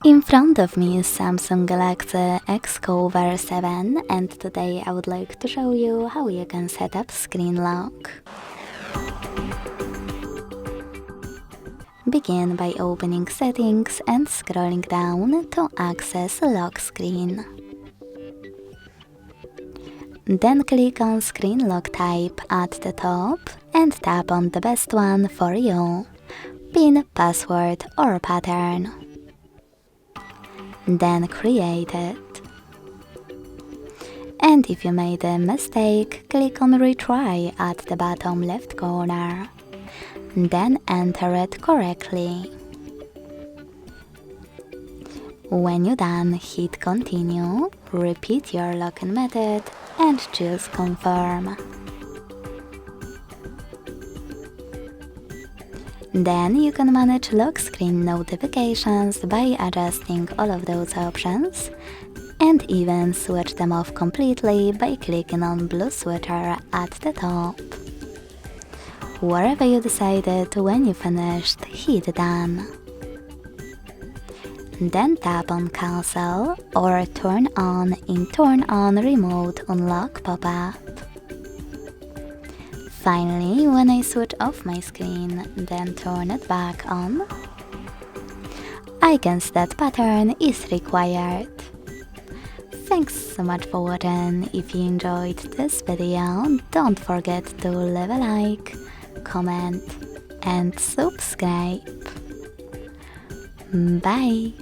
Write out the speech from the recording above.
In front of me is Samsung Galaxy XCover 7, and today I would like to show you how you can set up screen lock. Begin by opening Settings and scrolling down to access Lock Screen. Then click on Screen Lock Type at the top and tap on the best one for you: PIN, password or pattern. Then create it. And if you made a mistake, click on Retry at the bottom left corner. Then enter it correctly. When you're done, hit Continue, repeat your login method and choose Confirm. Then you can manage lock screen notifications by adjusting all of those options, and even switch them off completely by clicking on blue switcher at the top. Wherever you decided, when you finished, hit Done. Then tap on Cancel or Turn On in Turn On Remote Unlock pop-up. Finally, when I switch off my screen, then turn it back on, I can see that pattern is required. Thanks so much for watching. If you enjoyed this video, don't forget to leave a like, comment and subscribe. Bye!